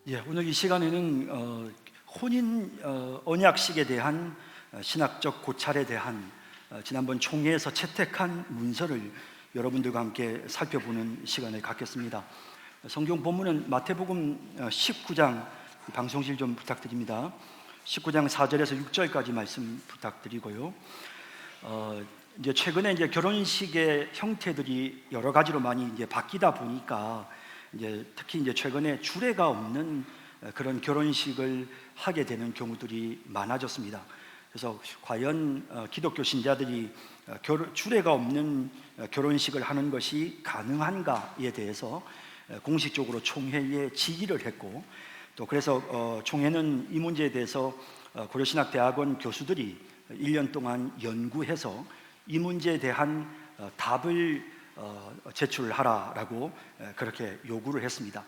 오늘 이 시간에는 혼인 언약식에 대한 신학적 고찰에 대한 지난번 총회에서 채택한 문서를 여러분들과 함께 살펴보는 시간을 갖겠습니다. 성경 본문은 마태복음 19장, 방송실 좀 부탁드립니다. 19장 4절에서 6절까지 말씀 부탁드리고요. 이제 최근에 결혼식의 형태들이 여러 가지로 많이 바뀌다 보니까 특히 최근에 주례가 없는 그런 결혼식을 하게 되는 경우들이 많아졌습니다. 그래서 과연 기독교 신자들이 주례가 없는 결혼식을 하는 것이 가능한가에 대해서 공식적으로 총회에 질의를 했고, 또 그래서 총회는 이 문제에 대해서 고려신학대학원 교수들이 1년 동안 연구해서 이 문제에 대한 답을 제출하라라고 그렇게 요구를 했습니다.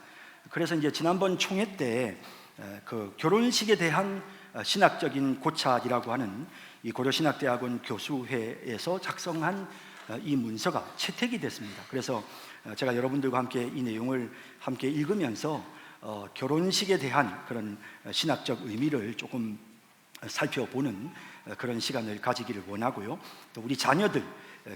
그래서 지난번 총회 때 그 결혼식에 대한 신학적인 고찰이라고 하는 이 고려신학대학원 교수회에서 작성한 이 문서가 채택이 됐습니다. 그래서 제가 여러분들과 함께 이 내용을 함께 읽으면서 결혼식에 대한 그런 신학적 의미를 조금 살펴보는 그런 시간을 가지기를 원하고요. 또 우리 자녀들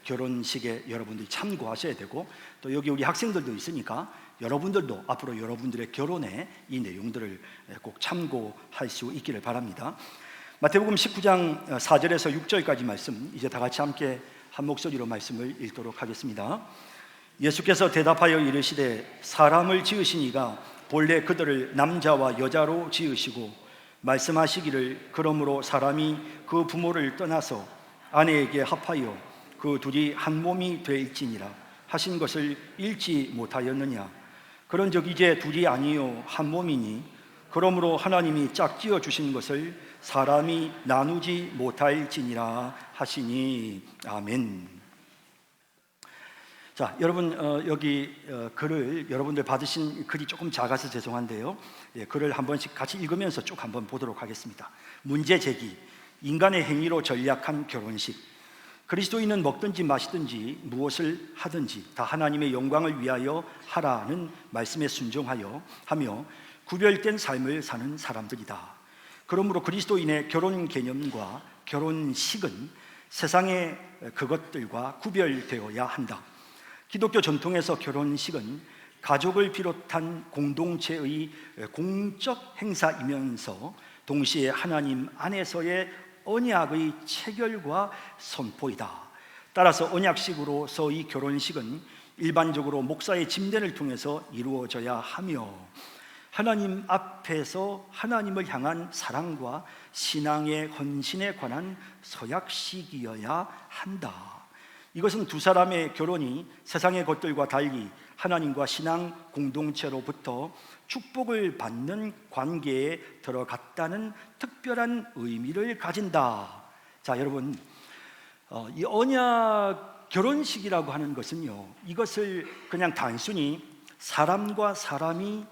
결혼식에 여러분들이 참고하셔야 되고, 또 여기 우리 학생들도 있으니까 여러분들도 앞으로 여러분들의 결혼에 이 내용들을 꼭 참고할 수 있기를 바랍니다. 마태복음 19장 4절에서 6절까지 말씀, 이제 다 같이 함께 한 목소리로 말씀을 읽도록 하겠습니다. 예수께서 대답하여 이르시되 사람을 지으신 이가 본래 그들을 남자와 여자로 지으시고 말씀하시기를 그러므로 사람이 그 부모를 떠나서 아내에게 합하여 그 둘이 한 몸이 될지니라 하신 것을 읽지 못하였느냐. 그런즉 이제 둘이 아니요 한 몸이니 그러므로 하나님이 짝지어 주신 것을 사람이 나누지 못할지니라 하시니. 아멘. 자, 여러분 여기 글을 여러분들 받으신 글이 조금 작아서 죄송한데요. 글을 한 번씩 같이 읽으면서 쭉 한번 보도록 하겠습니다. 문제 제기: 인간의 행위로 전략한 결혼식. 그리스도인은 먹든지 마시든지 무엇을 하든지 다 하나님의 영광을 위하여 하라는 말씀에 순종하여 하며 구별된 삶을 사는 사람들이다. 그러므로 그리스도인의 결혼 개념과 결혼식은 세상의 그것들과 구별되어야 한다. 기독교 전통에서 결혼식은 가족을 비롯한 공동체의 공적 행사이면서 동시에 하나님 안에서의 언약의 체결과 선포이다. 따라서 언약식으로서 이 결혼식은 일반적으로 목사의 집례를 통해서 이루어져야 하며 하나님 앞에서 하나님을 향한 사랑과 신앙의 헌신에 관한 서약식이어야 한다. 이것은 두 사람의 결혼이 세상의 것들과 달리 하나님과 신앙 공동체로부터 축복을 받는 관계에 들어갔다는 특별한 의미를 가진다. 자, 여러분, 이 언약 결혼식이라고 하는 것은요, 이것을 그냥 단순히 사람과 사람이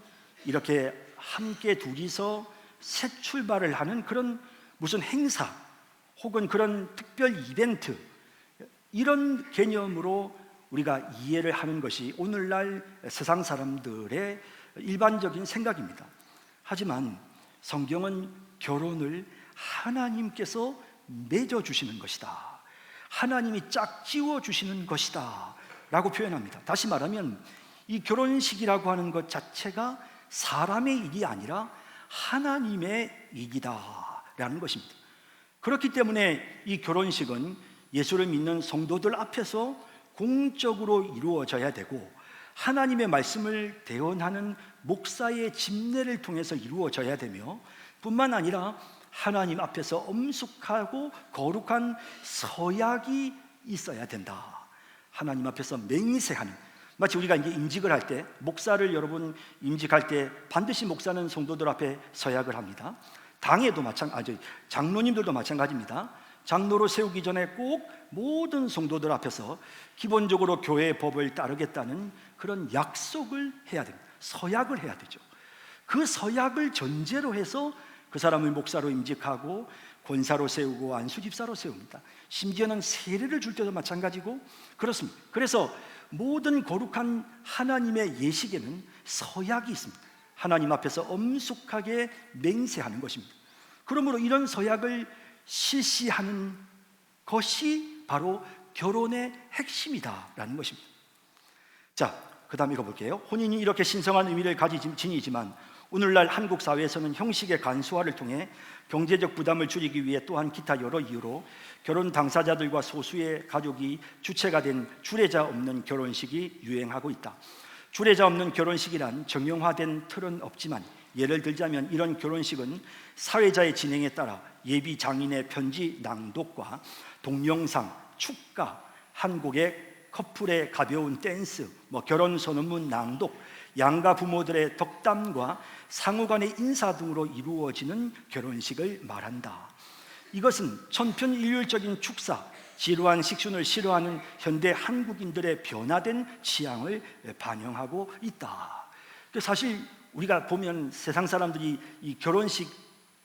이렇게 함께 둘이서 새 출발을 하는 그런 무슨 행사 혹은 그런 특별 이벤트, 이런 개념으로 우리가 이해를 하는 것이 오늘날 세상 사람들의 일반적인 생각입니다. 하지만 성경은 결혼을 하나님께서 맺어주시는 것이다, 하나님이 짝지어 주시는 것이다 라고 표현합니다. 다시 말하면 이 결혼식이라고 하는 것 자체가 사람의 일이 아니라 하나님의 일이다 라는 것입니다. 그렇기 때문에 이 결혼식은 예수를 믿는 성도들 앞에서 공적으로 이루어져야 되고 하나님의 말씀을 대언하는 목사의 집례를 통해서 이루어져야 되며, 뿐만 아니라 하나님 앞에서 엄숙하고 거룩한 서약이 있어야 된다. 하나님 앞에서 맹세하는, 마치 우리가 임직을 할 때, 목사를 여러분 임직할 때 반드시 목사는 성도들 앞에 서약을 합니다. 당에도 장로님들도 마찬가지입니다. 장로로 세우기 전에 꼭 모든 성도들 앞에서 기본적으로 교회의 법을 따르겠다는 그런 약속을 해야 됩니다. 서약을 해야 되죠. 그 서약을 전제로 해서 그 사람을 목사로 임직하고 권사로 세우고 안수집사로 세웁니다. 심지어는 세례를 줄 때도 마찬가지고 그렇습니다. 그래서 모든 거룩한 하나님의 예식에는 서약이 있습니다. 하나님 앞에서 엄숙하게 맹세하는 것입니다. 그러므로 이런 서약을 실시하는 것이 바로 결혼의 핵심이다라는 것입니다. 자, 그 다음 읽어볼게요. 혼인이 이렇게 신성한 의미를 지니지만 오늘날 한국 사회에서는 형식의 간소화를 통해 경제적 부담을 줄이기 위해 또한 기타 여러 이유로 결혼 당사자들과 소수의 가족이 주체가 된 주례자 없는 결혼식이 유행하고 있다. 주례자 없는 결혼식이란 정형화된 틀은 없지만 예를 들자면 이런 결혼식은 사회자의 진행에 따라 예비 장인의 편지 낭독과 동영상, 축가, 한국의 커플의 가벼운 댄스, 결혼 선언문 낭독, 양가 부모들의 덕담과 상호간의 인사 등으로 이루어지는 결혼식을 말한다. 이것은 천편일률적인 축사, 지루한 식순을 싫어하는 현대 한국인들의 변화된 취향을 반영하고 있다. 사실 우리가 보면 세상 사람들이 이 결혼식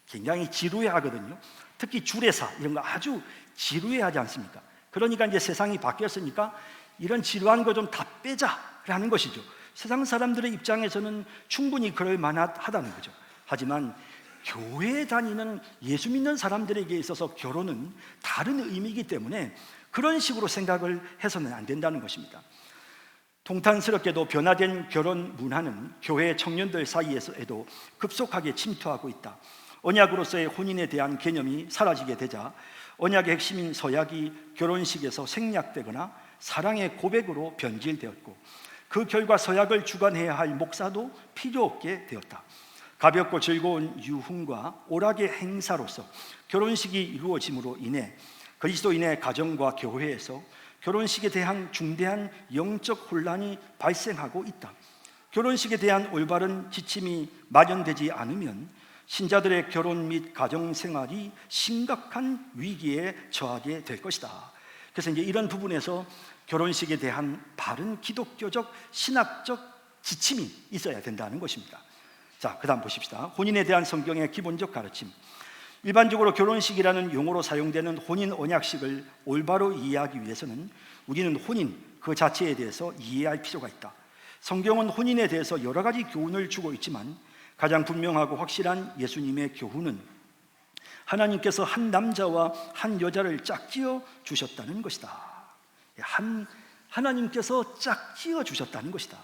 굉장히 지루해하거든요. 특히 주례사 이런 거 아주 지루해하지 않습니까? 그러니까 이제 세상이 바뀌었으니까 이런 지루한 거 좀 다 빼자라는 것이죠. 세상 사람들의 입장에서는 충분히 그럴 만하다는 거죠. 하지만 교회에 다니는 예수 믿는 사람들에게 있어서 결혼은 다른 의미이기 때문에 그런 식으로 생각을 해서는 안 된다는 것입니다. 통탄스럽게도 변화된 결혼 문화는 교회 청년들 사이에서도 급속하게 침투하고 있다. 언약으로서의 혼인에 대한 개념이 사라지게 되자 언약의 핵심인 서약이 결혼식에서 생략되거나 사랑의 고백으로 변질되었고, 그 결과 서약을 주관해야 할 목사도 필요 없게 되었다. 가볍고 즐거운 유흥과 오락의 행사로서 결혼식이 이루어짐으로 인해 그리스도인의 가정과 교회에서 결혼식에 대한 중대한 영적 혼란이 발생하고 있다. 결혼식에 대한 올바른 지침이 마련되지 않으면 신자들의 결혼 및 가정 생활이 심각한 위기에 처하게 될 것이다. 그래서 이제 이런 부분에서 결혼식에 대한 바른 기독교적 신학적 지침이 있어야 된다는 것입니다. 자, 그 다음 보십시다. 혼인에 대한 성경의 기본적 가르침. 일반적으로 결혼식이라는 용어로 사용되는 혼인 언약식을 올바로 이해하기 위해서는 우리는 혼인 그 자체에 대해서 이해할 필요가 있다. 성경은 혼인에 대해서 여러 가지 교훈을 주고 있지만 가장 분명하고 확실한 예수님의 교훈은 하나님께서 한 남자와 한 여자를 짝지어 주셨다는 것이다. 하나님께서 짝지어 주셨다는 것이다.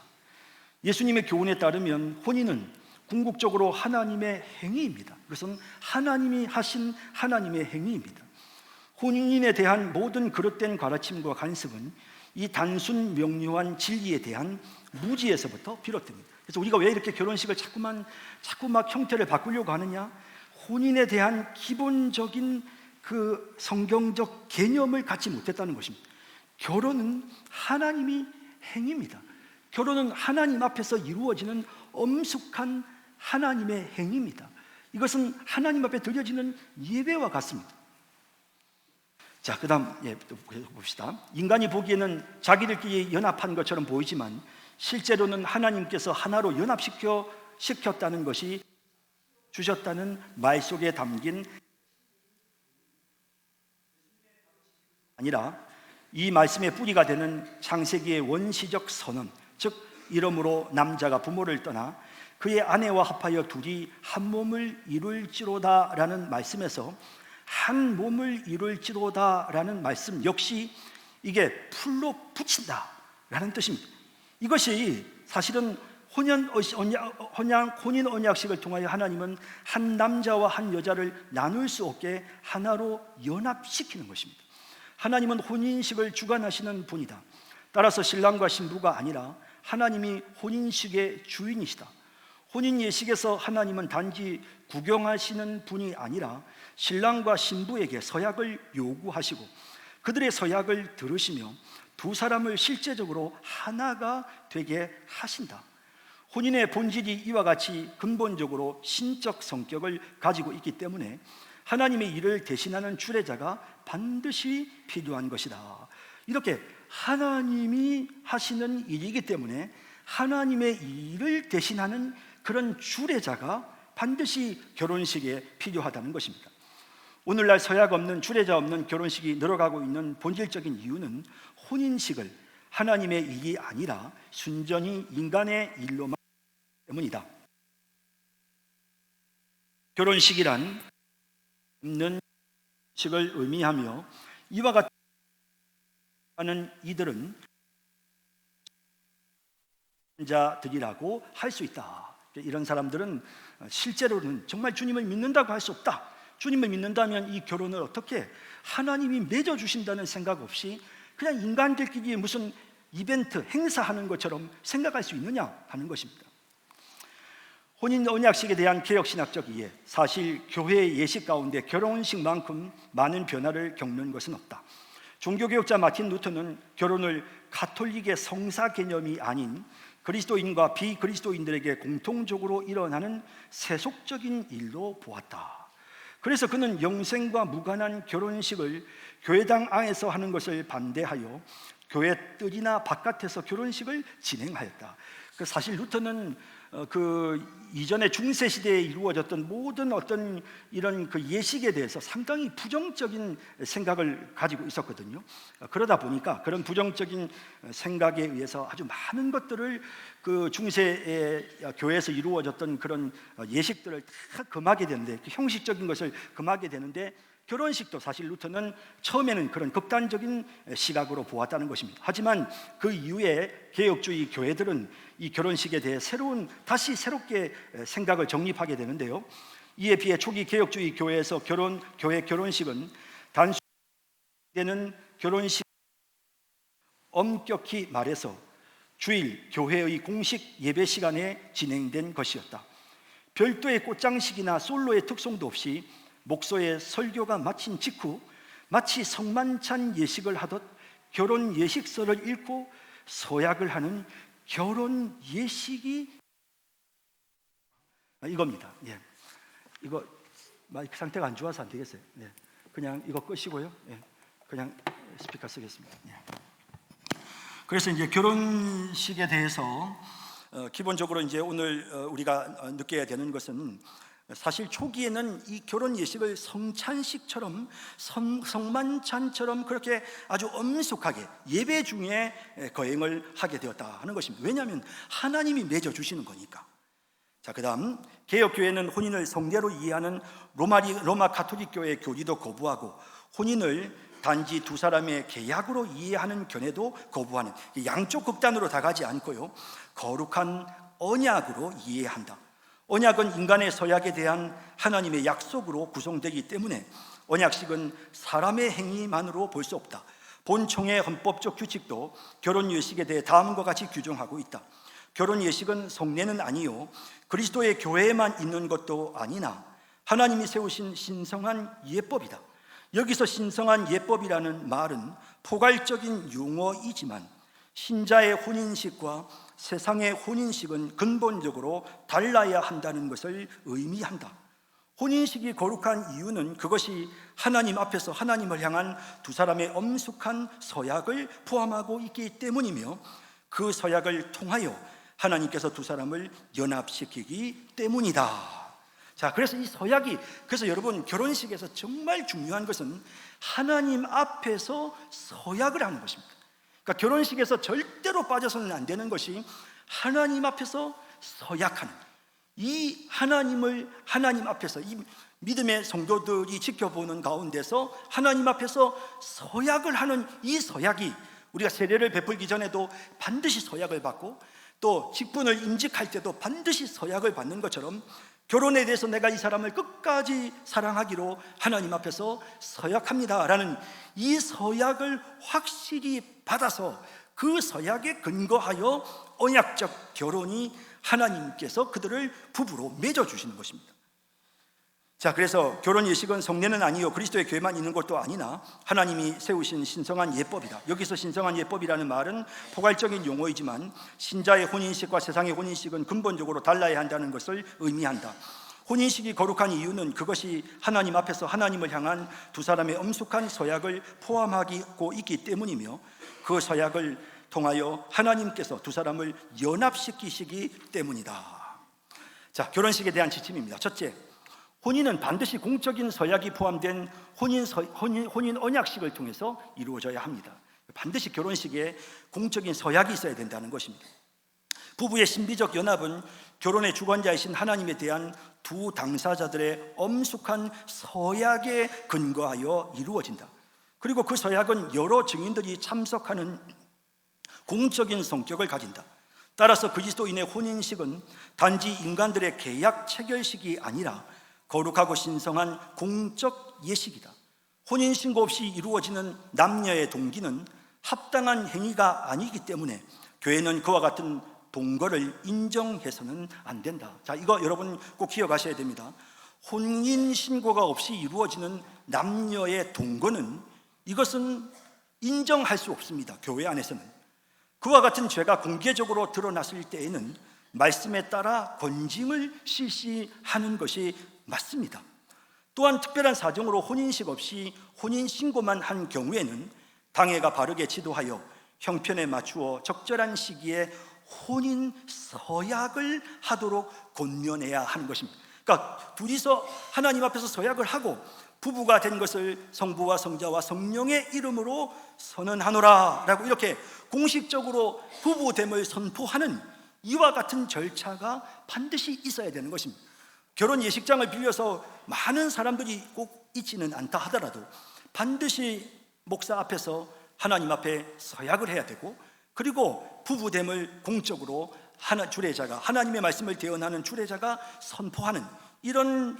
예수님의 교훈에 따르면 혼인은 궁극적으로 하나님의 행위입니다. 그것은 하나님이 하신 하나님의 행위입니다. 혼인에 대한 모든 그릇된 가르침과 간섭은 이 단순 명료한 진리에 대한 무지에서부터 비롯됩니다. 그래서 우리가 왜 이렇게 결혼식을 자꾸 막 형태를 바꾸려고 하느냐? 혼인에 대한 기본적인 그 성경적 개념을 갖지 못했다는 것입니다. 결혼은 하나님이 행위입니다. 결혼은 하나님 앞에서 이루어지는 엄숙한 하나님의 행위입니다. 이것은 하나님 앞에 드려지는 예배와 같습니다. 자, 그 다음 또 봅시다. 인간이 보기에는 자기들끼리 연합한 것처럼 보이지만 실제로는 하나님께서 하나로 연합시켰다는 것이 주셨다는 말 속에 담긴 아니라 이 말씀의 뿌리가 되는 창세기의 원시적 선언, 즉 이러므로 남자가 부모를 떠나 그의 아내와 합하여 둘이 한 몸을 이룰지로다 라는 말씀에서 한 몸을 이룰지로다 라는 말씀 역시 이게 풀로 붙인다 라는 뜻입니다. 이것이 사실은 혼인 언약식을 통하여 하나님은 한 남자와 한 여자를 나눌 수 없게 하나로 연합시키는 것입니다. 하나님은 혼인식을 주관하시는 분이다. 따라서 신랑과 신부가 아니라 하나님이 혼인식의 주인이시다. 혼인 예식에서 하나님은 단지 구경하시는 분이 아니라 신랑과 신부에게 서약을 요구하시고 그들의 서약을 들으시며 두 사람을 실제적으로 하나가 되게 하신다. 혼인의 본질이 이와 같이 근본적으로 신적 성격을 가지고 있기 때문에 하나님의 일을 대신하는 주례자가 반드시 필요한 것이다. 이렇게 하나님이 하시는 일이기 때문에 하나님의 일을 대신하는 그런 주례자가 반드시 결혼식에 필요하다는 것입니다. 오늘날 서약 없는 주례자 없는 결혼식이 늘어가고 있는 본질적인 이유는 혼인식을 하나님의 일이 아니라 순전히 인간의 일로만 때문이다. 결혼식이란 있는 식을 의미하며 이와 같은 이들은 자들이라고 할 수 있다. 이런 사람들은 실제로는 정말 주님을 믿는다고 할 수 없다. 주님을 믿는다면 이 결혼을 어떻게 하나님이 맺어주신다는 생각 없이 그냥 인간들끼리 무슨 이벤트, 행사하는 것처럼 생각할 수 있느냐 하는 것입니다. 혼인 언약식에 대한 개혁신학적 이해, 사실 교회의 예식 가운데 결혼식만큼 많은 변화를 겪는 것은 없다. 종교개혁자 마틴 루터는 결혼을 가톨릭의 성사 개념이 아닌 그리스도인과 비그리스도인들에게 공통적으로 일어나는 세속적인 일로 보았다. 그래서 그는 영생과 무관한 결혼식을 교회당 안에서 하는 것을 반대하여 교회 뜰이나 바깥에서 결혼식을 진행하였다. 사실 루터는 그 이전에 중세 시대에 이루어졌던 모든 어떤 이런 그 예식에 대해서 상당히 부정적인 생각을 가지고 있었거든요. 그러다 보니까 그런 부정적인 생각에 의해서 아주 많은 것들을 그 중세의 교회에서 이루어졌던 그런 예식들을 다 금하게 되는데, 형식적인 것을 금하게 되는데, 결혼식도 사실 루터는 처음에는 그런 극단적인 시각으로 보았다는 것입니다. 하지만 그 이후에 개혁주의 교회들은 이 결혼식에 대해 다시 새롭게 생각을 정립하게 되는데요. 이에 비해 초기 개혁주의 교회에서 교회 결혼식은 단순히 되는 결혼식, 엄격히 말해서 주일 교회의 공식 예배 시간에 진행된 것이었다. 별도의 꽃장식이나 솔로의 특송도 없이 목소의 설교가 마친 직후 마치 성만찬 예식을 하듯 결혼 예식서를 읽고 서약을 하는 결혼 예식이 이겁니다. 예. 이거 마이크 상태가 안 좋아서 안 되겠어요. 예. 그냥 이거 끄시고요. 예. 그냥 스피커 쓰겠습니다. 예. 그래서 이제 결혼식에 대해서 기본적으로 이제 오늘 우리가 느껴야 되는 것은, 사실 초기에는 이 결혼 예식을 성찬식처럼 성만찬처럼 그렇게 아주 엄숙하게 예배 중에 거행을 하게 되었다 하는 것입니다. 왜냐하면 하나님이 맺어주시는 거니까. 자, 그 다음 개혁교회는 혼인을 성례로 이해하는 로마 가톨릭 교회의 교리도 거부하고 혼인을 단지 두 사람의 계약으로 이해하는 견해도 거부하는, 양쪽 극단으로 다 가지 않고요, 거룩한 언약으로 이해한다. 언약은 인간의 서약에 대한 하나님의 약속으로 구성되기 때문에 언약식은 사람의 행위만으로 볼 수 없다. 본총의 헌법적 규칙도 결혼 예식에 대해 다음과 같이 규정하고 있다. 결혼 예식은 성례는 아니요 그리스도의 교회에만 있는 것도 아니나 하나님이 세우신 신성한 예법이다. 여기서 신성한 예법이라는 말은 포괄적인 용어이지만 신자의 혼인식과 세상의 혼인식은 근본적으로 달라야 한다는 것을 의미한다. 혼인식이 거룩한 이유는 그것이 하나님 앞에서 하나님을 향한 두 사람의 엄숙한 서약을 포함하고 있기 때문이며, 그 서약을 통하여 하나님께서 두 사람을 연합시키기 때문이다. 자, 그래서 이 서약이, 그래서 여러분 결혼식에서 정말 중요한 것은 하나님 앞에서 서약을 하는 것입니다. 그러니까 결혼식에서 절대로 빠져서는 안 되는 것이 하나님 앞에서 서약하는, 이 하나님을 하나님 앞에서 이 믿음의 성도들이 지켜보는 가운데서 하나님 앞에서 서약을 하는 이 서약이, 우리가 세례를 베풀기 전에도 반드시 서약을 받고 또 직분을 임직할 때도 반드시 서약을 받는 것처럼 결혼에 대해서 내가 이 사람을 끝까지 사랑하기로 하나님 앞에서 서약합니다 라는 이 서약을 확실히 받아서 그 서약에 근거하여 언약적 결혼이 하나님께서 그들을 부부로 맺어주시는 것입니다. 자, 그래서 결혼 예식은 성례는 아니요 그리스도의 교회만 있는 것도 아니나 하나님이 세우신 신성한 예법이다. 여기서 신성한 예법이라는 말은 포괄적인 용어이지만 신자의 혼인식과 세상의 혼인식은 근본적으로 달라야 한다는 것을 의미한다. 혼인식이 거룩한 이유는 그것이 하나님 앞에서 하나님을 향한 두 사람의 엄숙한 서약을 포함하고 있기 때문이며, 그 서약을 통하여 하나님께서 두 사람을 연합시키시기 때문이다. 자, 결혼식에 대한 지침입니다. 첫째, 혼인은 반드시 공적인 서약이 포함된 혼인 언약식을 통해서 이루어져야 합니다. 반드시 결혼식에 공적인 서약이 있어야 된다는 것입니다. 부부의 신비적 연합은 결혼의 주관자이신 하나님에 대한 두 당사자들의 엄숙한 서약에 근거하여 이루어진다. 그리고 그 서약은 여러 증인들이 참석하는 공적인 성격을 가진다. 따라서 그리스도인의 혼인식은 단지 인간들의 계약 체결식이 아니라 거룩하고 신성한 공적 예식이다. 혼인신고 없이 이루어지는 남녀의 동기는 합당한 행위가 아니기 때문에 교회는 그와 같은 동거를 인정해서는 안 된다. 자, 이거 여러분 꼭 기억하셔야 됩니다. 혼인신고가 없이 이루어지는 남녀의 동거는 이것은 인정할 수 없습니다. 교회 안에서는. 그와 같은 죄가 공개적으로 드러났을 때에는 말씀에 따라 권징을 실시하는 것이 맞습니다. 또한 특별한 사정으로 혼인식 없이 혼인신고만 한 경우에는 당회가 바르게 지도하여 형편에 맞추어 적절한 시기에 혼인 서약을 하도록 권면해야 하는 것입니다. 그러니까 둘이서 하나님 앞에서 서약을 하고 부부가 된 것을 성부와 성자와 성령의 이름으로 선언하노라 라고 이렇게 공식적으로 부부됨을 선포하는 이와 같은 절차가 반드시 있어야 되는 것입니다. 결혼 예식장을 빌려서 많은 사람들이 꼭 있지는 않다 하더라도 반드시 목사 앞에서 하나님 앞에 서약을 해야 되고, 그리고 부부됨을 공적으로 주례자가, 하나님의 말씀을 대언하는 주례자가 선포하는 이런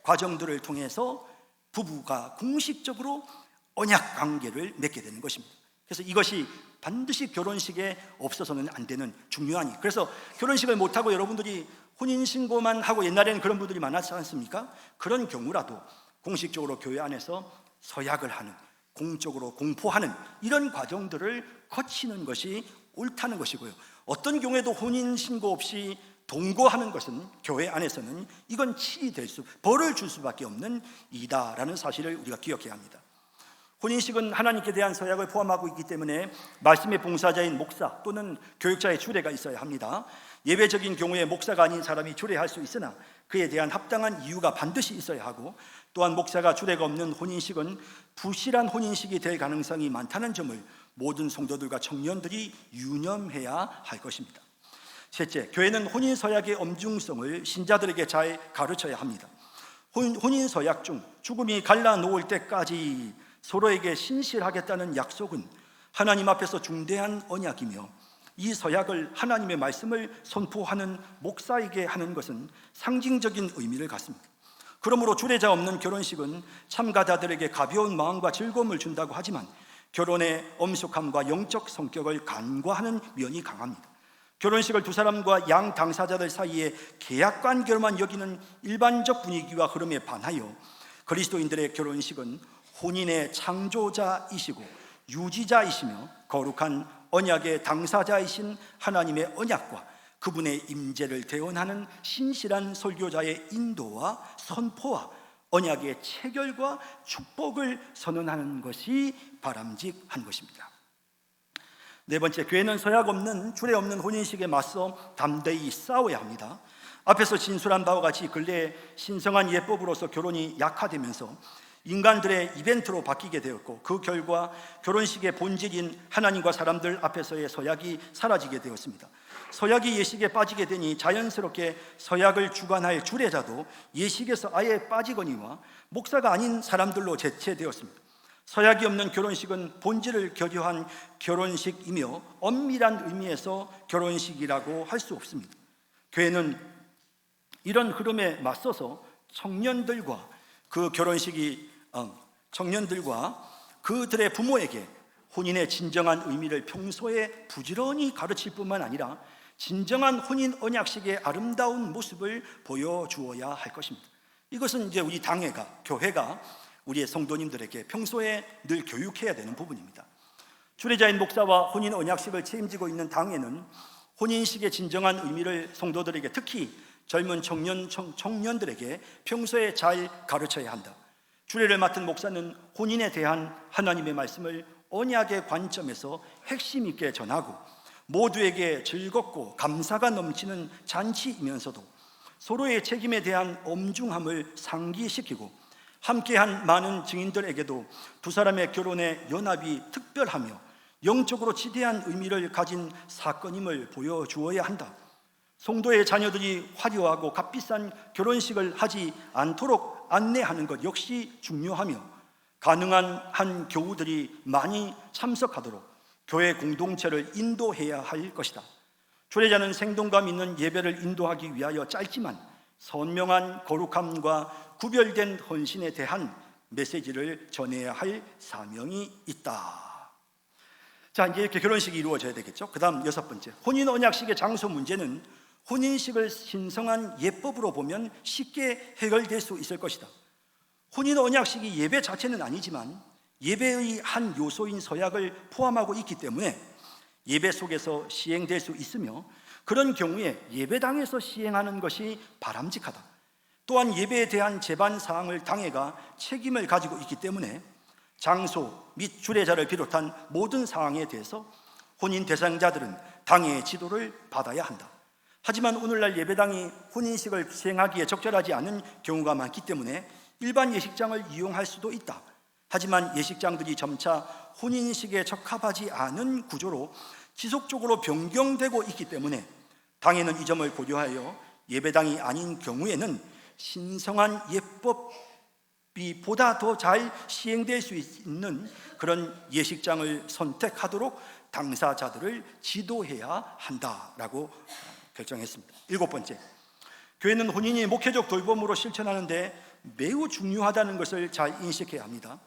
과정들을 통해서 부부가 공식적으로 언약 관계를 맺게 되는 것입니다. 그래서 이것이 반드시 결혼식에 없어서는 안 되는 중요한 일. 그래서 결혼식을 못하고 여러분들이 혼인신고만 하고, 옛날에는 그런 분들이 많았지 않습니까? 그런 경우라도 공식적으로 교회 안에서 서약을 하는, 공적으로 공포하는 이런 과정들을 거치는 것이 옳다는 것이고요. 어떤 경우에도 혼인신고 없이 동거하는 것은 교회 안에서는 이건 벌을 줄 수밖에 없는 일이다라는 사실을 우리가 기억해야 합니다. 혼인식은 하나님께 대한 서약을 포함하고 있기 때문에 말씀의 봉사자인 목사 또는 교육자의 주례가 있어야 합니다. 예외적인 경우에 목사가 아닌 사람이 주례할 수 있으나 그에 대한 합당한 이유가 반드시 있어야 하고, 또한 목사가 주례가 없는 혼인식은 부실한 혼인식이 될 가능성이 많다는 점을 모든 성도들과 청년들이 유념해야 할 것입니다. 셋째, 교회는 혼인서약의 엄중성을 신자들에게 잘 가르쳐야 합니다. 혼인서약 중 죽음이 갈라놓을 때까지 서로에게 신실하겠다는 약속은 하나님 앞에서 중대한 언약이며, 이 서약을 하나님의 말씀을 선포하는 목사에게 하는 것은 상징적인 의미를 갖습니다. 그러므로 주례자 없는 결혼식은 참가자들에게 가벼운 마음과 즐거움을 준다고 하지만 결혼의 엄숙함과 영적 성격을 간과하는 면이 강합니다. 결혼식을 두 사람과 양 당사자들 사이에 계약 관계로만 여기는 일반적 분위기와 흐름에 반하여 그리스도인들의 결혼식은 혼인의 창조자이시고 유지자이시며 거룩한 언약의 당사자이신 하나님의 언약과 그분의 임재를 대언하는 신실한 설교자의 인도와 선포와 언약의 체결과 축복을 선언하는 것이 바람직한 것입니다. 네 번째, 교회는 서약 없는, 주례 없는 혼인식에 맞서 담대히 싸워야 합니다. 앞에서 진술한 바와 같이 근래에 신성한 예법으로서 결혼이 약화되면서 인간들의 이벤트로 바뀌게 되었고, 그 결과 결혼식의 본질인 하나님과 사람들 앞에서의 서약이 사라지게 되었습니다. 서약이 예식에 빠지게 되니 자연스럽게 서약을 주관할 주례자도 예식에서 아예 빠지거니와 목사가 아닌 사람들로 대체되었습니다. 서약이 없는 결혼식은 본질을 결여한 결혼식이며 엄밀한 의미에서 결혼식이라고 할 수 없습니다. 교회는 이런 흐름에 맞서서 청년들과 그들의 부모에게 혼인의 진정한 의미를 평소에 부지런히 가르칠 뿐만 아니라 진정한 혼인 언약식의 아름다운 모습을 보여주어야 할 것입니다. 이것은 이제 우리 당회가, 교회가 우리의 성도님들에게 평소에 늘 교육해야 되는 부분입니다. 주례자인 목사와 혼인 언약식을 책임지고 있는 당회는 혼인식의 진정한 의미를 성도들에게, 특히 젊은 청년들에게 평소에 잘 가르쳐야 한다. 주례를 맡은 목사는 혼인에 대한 하나님의 말씀을 언약의 관점에서 핵심 있게 전하고 모두에게 즐겁고 감사가 넘치는 잔치이면서도 서로의 책임에 대한 엄중함을 상기시키고 함께한 많은 증인들에게도 두 사람의 결혼의 연합이 특별하며 영적으로 지대한 의미를 가진 사건임을 보여주어야 한다. 성도의 자녀들이 화려하고 값비싼 결혼식을 하지 않도록 안내하는 것 역시 중요하며, 가능한 한 교우들이 많이 참석하도록 교회 공동체를 인도해야 할 것이다. 초대자는 생동감 있는 예배를 인도하기 위하여 짧지만 선명한 거룩함과 구별된 헌신에 대한 메시지를 전해야 할 사명이 있다. 자, 이제 이렇게 결혼식이 이루어져야 되겠죠. 그 다음 6번째, 혼인 언약식의 장소 문제는 혼인식을 신성한 예법으로 보면 쉽게 해결될 수 있을 것이다. 혼인 언약식이 예배 자체는 아니지만 예배의 한 요소인 서약을 포함하고 있기 때문에 예배 속에서 시행될 수 있으며, 그런 경우에 예배당에서 시행하는 것이 바람직하다. 또한 예배에 대한 제반 사항을 당회가 책임을 가지고 있기 때문에 장소 및 주례자를 비롯한 모든 사항에 대해서 혼인 대상자들은 당회의 지도를 받아야 한다. 하지만 오늘날 예배당이 혼인식을 시행하기에 적절하지 않은 경우가 많기 때문에 일반 예식장을 이용할 수도 있다. 하지만 예식장들이 점차 혼인식에 적합하지 않은 구조로 지속적으로 변경되고 있기 때문에 당회는 이 점을 고려하여 예배당이 아닌 경우에는 신성한 예법이 보다 더 잘 시행될 수 있는 그런 예식장을 선택하도록 당사자들을 지도해야 한다라고 결정했습니다. 7번째, 교회는 혼인이 목회적 돌봄으로 실천하는데 매우 중요하다는 것을 잘 인식해야 합니다.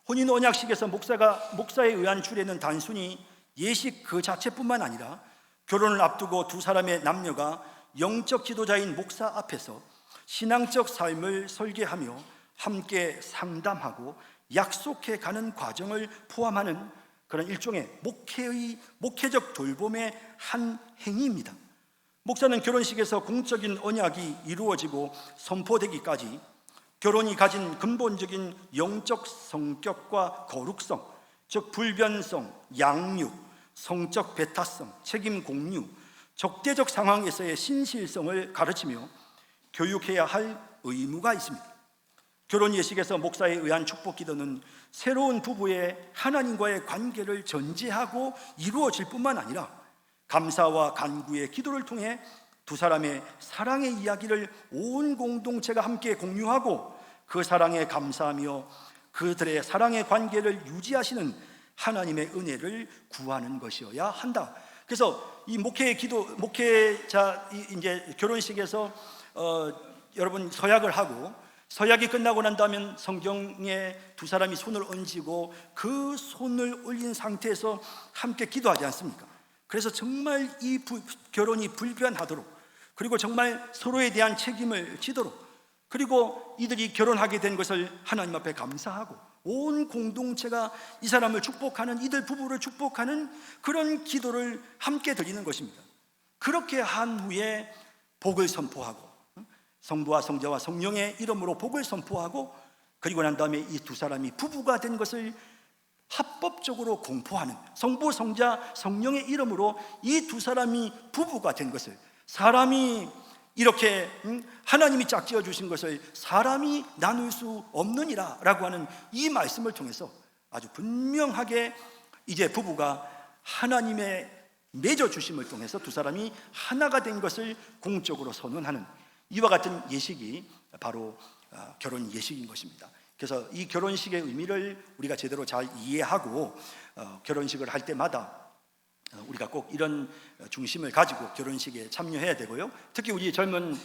혼인 언약식에서 목사에 의한 주례는 단순히 예식 그 자체뿐만 아니라 결혼을 앞두고 두 사람의 남녀가 영적 지도자인 목사 앞에서 신앙적 삶을 설계하며 함께 상담하고 약속해 가는 과정을 포함하는 그런 일종의 목회적 돌봄의 한 행위입니다. 목사는 결혼식에서 공적인 언약이 이루어지고 선포되기까지 결혼이 가진 근본적인 영적 성격과 거룩성, 즉 불변성, 양육, 성적 배타성, 책임 공유, 적대적 상황에서의 신실성을 가르치며 교육해야 할 의무가 있습니다. 결혼 예식에서 목사에 의한 축복 기도는 새로운 부부의 하나님과의 관계를 전제하고 이루어질 뿐만 아니라 감사와 간구의 기도를 통해 두 사람의 사랑의 이야기를 온 공동체가 함께 공유하고 그 사랑에 감사하며 그들의 사랑의 관계를 유지하시는 하나님의 은혜를 구하는 것이어야 한다. 그래서 이 목회자 이제 결혼식에서 여러분 서약을 하고, 서약이 끝나고 난 다음에 성경에 두 사람이 손을 얹고 그 손을 올린 상태에서 함께 기도하지 않습니까? 그래서 정말 이 결혼이 불변하도록, 그리고 정말 서로에 대한 책임을 지도록, 그리고 이들이 결혼하게 된 것을 하나님 앞에 감사하고 온 공동체가 이 사람을 축복하는, 이들 부부를 축복하는 그런 기도를 함께 드리는 것입니다. 그렇게 한 후에 복을 선포하고, 성부와 성자와 성령의 이름으로 복을 선포하고, 그리고 난 다음에 이 두 사람이 부부가 된 것을 합법적으로 공포하는, 성부, 성자, 성령의 이름으로 이 두 사람이 부부가 된 것을, 사람이 이렇게 하나님이 짝지어 주신 것을 사람이 나눌 수 없느니라 라고 하는 이 말씀을 통해서 아주 분명하게 이제 부부가 하나님의 맺어주심을 통해서 두 사람이 하나가 된 것을 공적으로 선언하는 이와 같은 예식이 바로 결혼 예식인 것입니다. 그래서 이 결혼식의 의미를 우리가 제대로 잘 이해하고 결혼식을 할 때마다 우리가 꼭 이런 중심을 가지고 결혼식에 참여해야 되고요. 특히 우리 젊은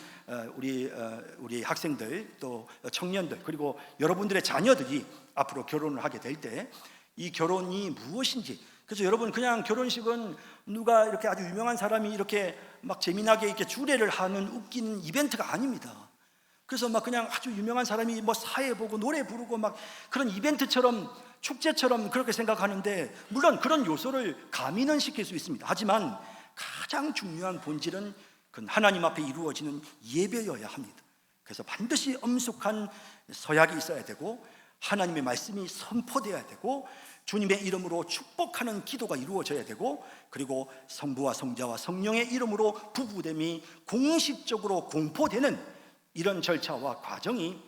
우리 학생들, 또 청년들, 그리고 여러분들의 자녀들이 앞으로 결혼을 하게 될 때 이 결혼이 무엇인지, 그래서 여러분 그냥 결혼식은 누가 이렇게 아주 유명한 사람이 이렇게 막 재미나게 이렇게 주례를 하는 웃긴 이벤트가 아닙니다. 그래서 막 그냥 아주 유명한 사람이 뭐 사회 보고 노래 부르고 막 그런 이벤트처럼, 축제처럼 그렇게 생각하는데, 물론 그런 요소를 가미는 시킬 수 있습니다. 하지만 가장 중요한 본질은 그건 하나님 앞에 이루어지는 예배여야 합니다. 그래서 반드시 엄숙한 서약이 있어야 되고, 하나님의 말씀이 선포되어야 되고, 주님의 이름으로 축복하는 기도가 이루어져야 되고, 그리고 성부와 성자와 성령의 이름으로 부부됨이 공식적으로 공포되는 이런 절차와 과정이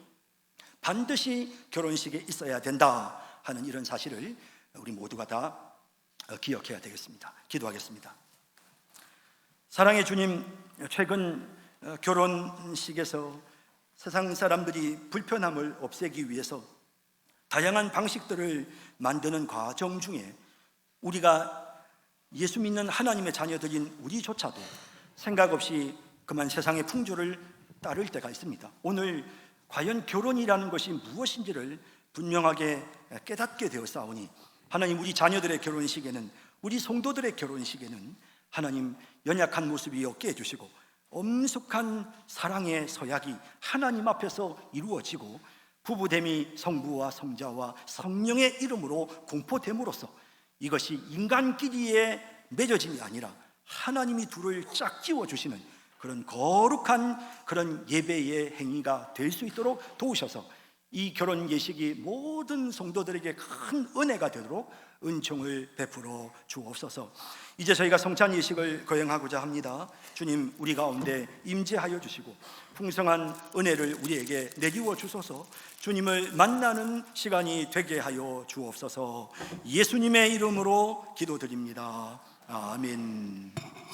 반드시 결혼식에 있어야 된다 하는 이런 사실을 우리 모두가 다 기억해야 되겠습니다. 기도하겠습니다. 사랑의 주님, 최근 결혼식에서 세상 사람들이 불편함을 없애기 위해서 다양한 방식들을 만드는 과정 중에 우리가 예수 믿는 하나님의 자녀들인 우리조차도 생각 없이 그만 세상의 풍조를 따를 때가 있습니다. 오늘 과연 결혼이라는 것이 무엇인지를 분명하게 깨닫게 되었사오니 하나님, 우리 자녀들의 결혼식에는, 우리 성도들의 결혼식에는 하나님 연약한 모습이 없게 해주시고 엄숙한 사랑의 서약이 하나님 앞에서 이루어지고 부부됨이 성부와 성자와 성령의 이름으로 공포됨으로써 이것이 인간끼리의 맺어짐이 아니라 하나님이 둘을 짝지어 주시는 그런 거룩한 그런 예배의 행위가 될 수 있도록 도우셔서 이 결혼 예식이 모든 성도들에게 큰 은혜가 되도록 은총을 베풀어 주옵소서. 이제 저희가 성찬 예식을 거행하고자 합니다. 주님, 우리 가운데 임재하여 주시고 풍성한 은혜를 우리에게 내리워 주소서. 주님을 만나는 시간이 되게 하여 주옵소서. 예수님의 이름으로 기도드립니다. 아멘.